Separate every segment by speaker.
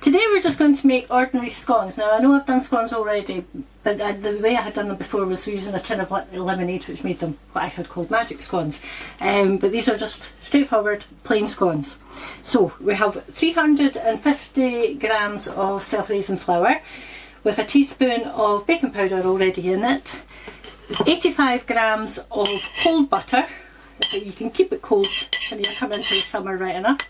Speaker 1: Today we're just going to make ordinary scones. Now I know I've done scones already, but the way I had done them before was using a tin of lemonade, which made them what I had called magic scones. But these are just straightforward plain scones. So we have 350 grams of self-raising flour with a teaspoon of baking powder already in it, 85 grams of cold butter, so you can keep it cold when you're coming into the summer right enough.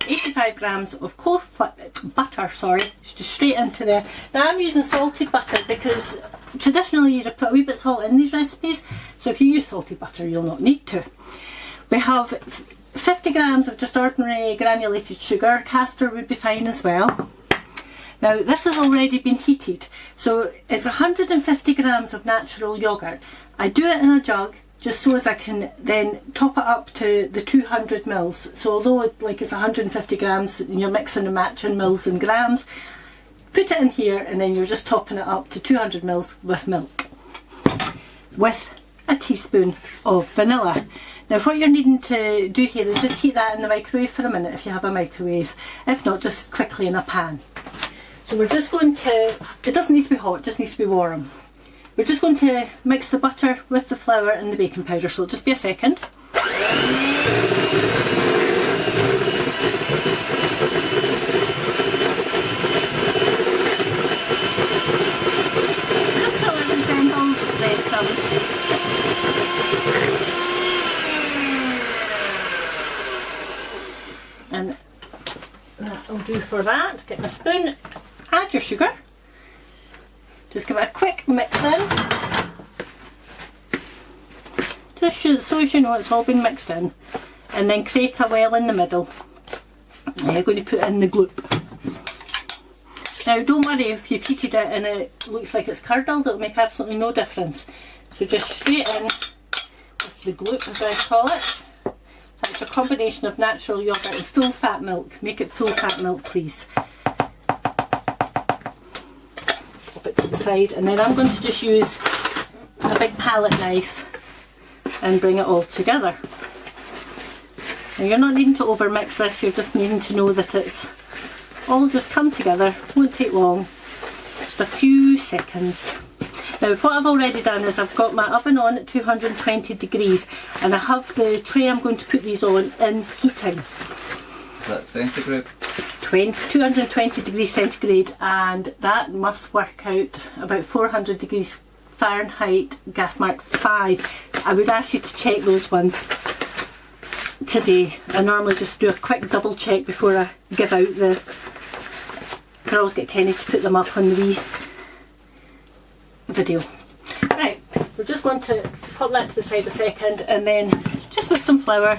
Speaker 1: 85 grams of cold butter, just straight into there. Now I'm using salted butter because traditionally you put a wee bit of salt in these recipes, so if you use salted butter you'll not need to. We have 50 grams of just ordinary granulated sugar. Castor would be fine as well. Now this has already been heated, so it's 150 grams of natural yoghurt. I do it in a jug just so as I can then top it up to the 200 mils. So although it's 150 grams and you're mixing and matching mils and grams, put it in here and then you're just topping it up to 200 mils with milk, with a teaspoon of vanilla. Now what you're needing to do here is just heat that in the microwave for a minute if you have a microwave, if not just quickly in a pan. So we're just going to, it doesn't need to be hot, it just needs to be warm. We're just going to mix the butter with the flour and the baking powder, so it'll just be a second. Just till it resembles breadcrumbs. And that'll do for that. Get my spoon, add your sugar. Just give it a quick mix in, just so as you know it's all been mixed in, and then create a well in the middle. Now you're going to put in the gloop. Now don't worry if you've heated it and it looks like it's curdled, it'll make absolutely no difference. So just straight in with the gloop, as I call it. That's a combination of natural yoghurt and full fat milk. Make it full fat milk please. It to the side, and then I'm going to just use a big palette knife and bring it all together. Now you're not needing to over mix this, you're just needing to know that it's all just come together. Won't take long, just a few seconds. Now what I've already done is I've got my oven on at 220 degrees and I have the tray I'm going to put these on in heating.
Speaker 2: That's centigrade?
Speaker 1: 220 degrees centigrade, and that must work out about 400 degrees Fahrenheit, gas mark 5. I would ask you to check those ones today. I normally just do a quick double check before I give out the, I always get Kenny to put them up on the wee video. Right, we're just going to pop that to the side a second, and then just with some flour,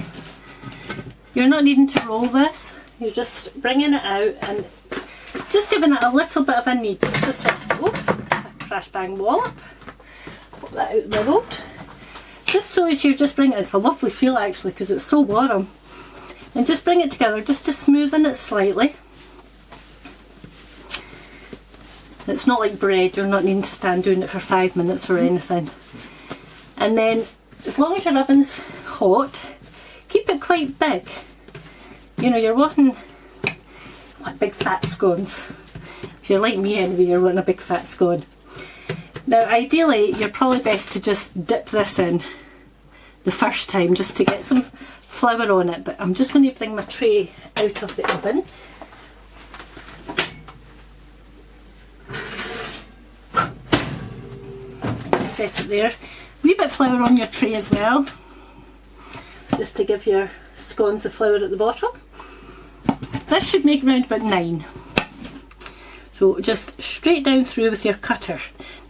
Speaker 1: you're not needing to roll this. You're just bringing it out and just giving it a little bit of a knead. Just oops, a crash bang wallop. Pop that out the road. Just so as you're just bringing it, it's a lovely feel actually because it's so warm. And just bring it together just to smoothen it slightly. It's not like bread, you're not needing to stand doing it for 5 minutes or anything. And then as long as your oven's hot, keep it quite big. You know, you're wanting like big fat scones. If you're like me anyway, you're wanting a big fat scone. Now ideally you're probably best to just dip this in the first time just to get some flour on it, but I'm just going to bring my tray out of the oven. Set it there. Wee bit of flour on your tray as well, just to give your scones the flour at the bottom. This should make around about 9. So just straight down through with your cutter.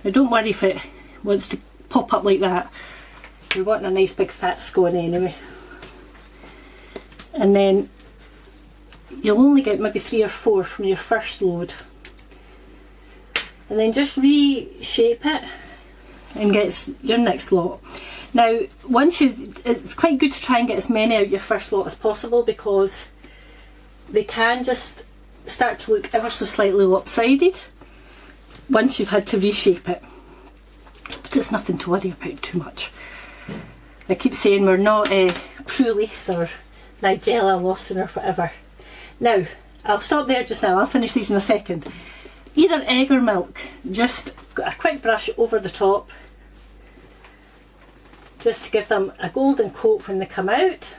Speaker 1: Now don't worry if it wants to pop up like that. You're wanting a nice big fat scone anyway. And then you'll only get maybe 3 or 4 from your first load. And then just reshape it and get your next lot. Now it's quite good to try and get as many out your first lot as possible because they can just start to look ever so slightly lopsided once you've had to reshape it. But it's nothing to worry about too much. I keep saying we're not Pruleith or Nigella Lawson or whatever. Now I'll stop there just now, I'll finish these in a second. Either egg or milk, just a quick brush over the top, just to give them a golden coat when they come out.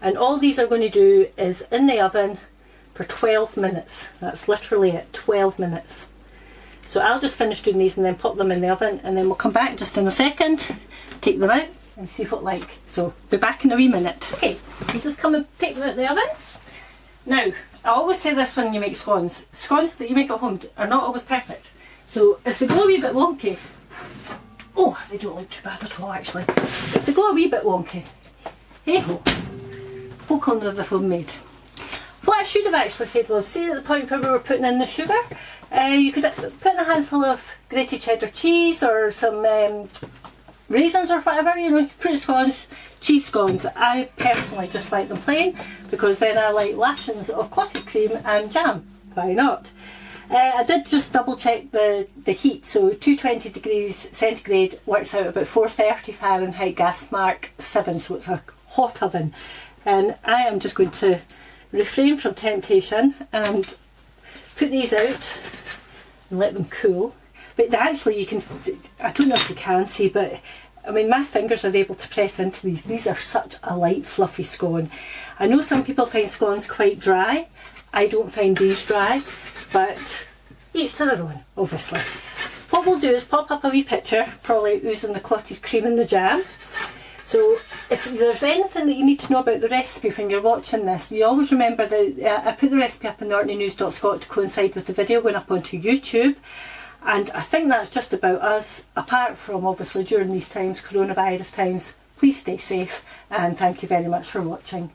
Speaker 1: And all these are going to do is in the oven for 12 minutes. That's literally it, 12 minutes. So I'll just finish doing these and then pop them in the oven, and then we'll come back just in a second, take them out and see what like. So be back in a wee minute. Okay, you just come and take them out of the oven. Now, I always say this when you make scones. Scones that you make at home are not always perfect. So if they go a wee bit wonky, oh, they don't look too bad at all actually. If they go a wee bit wonky, hey ho, poke under the homemade. What I should have actually said was, see at the point where we were putting in the sugar, you could put in a handful of grated cheddar cheese or some raisins or whatever, you know, fruit scones, cheese scones. I personally just like them plain, because then I like lashings of clotted cream and jam. Why not? I did just double check the heat, so 220 degrees centigrade works out about 430 Fahrenheit, gas mark 7, so it's a hot oven. And I am just going to refrain from temptation and put these out and let them cool. But actually you can, I don't know if you can see, but I mean my fingers are able to press into these. These are such a light fluffy scone. I know some people find scones quite dry. I don't find these dry, but each to their own, obviously. What we'll do is pop up a wee picture, probably using the clotted cream and the jam. So if there's anything that you need to know about the recipe when you're watching this, you always remember that I put the recipe up on the orkneynews.scot to coincide with the video going up onto YouTube. And I think that's just about us, apart from obviously during these times, coronavirus times. Please stay safe, and thank you very much for watching.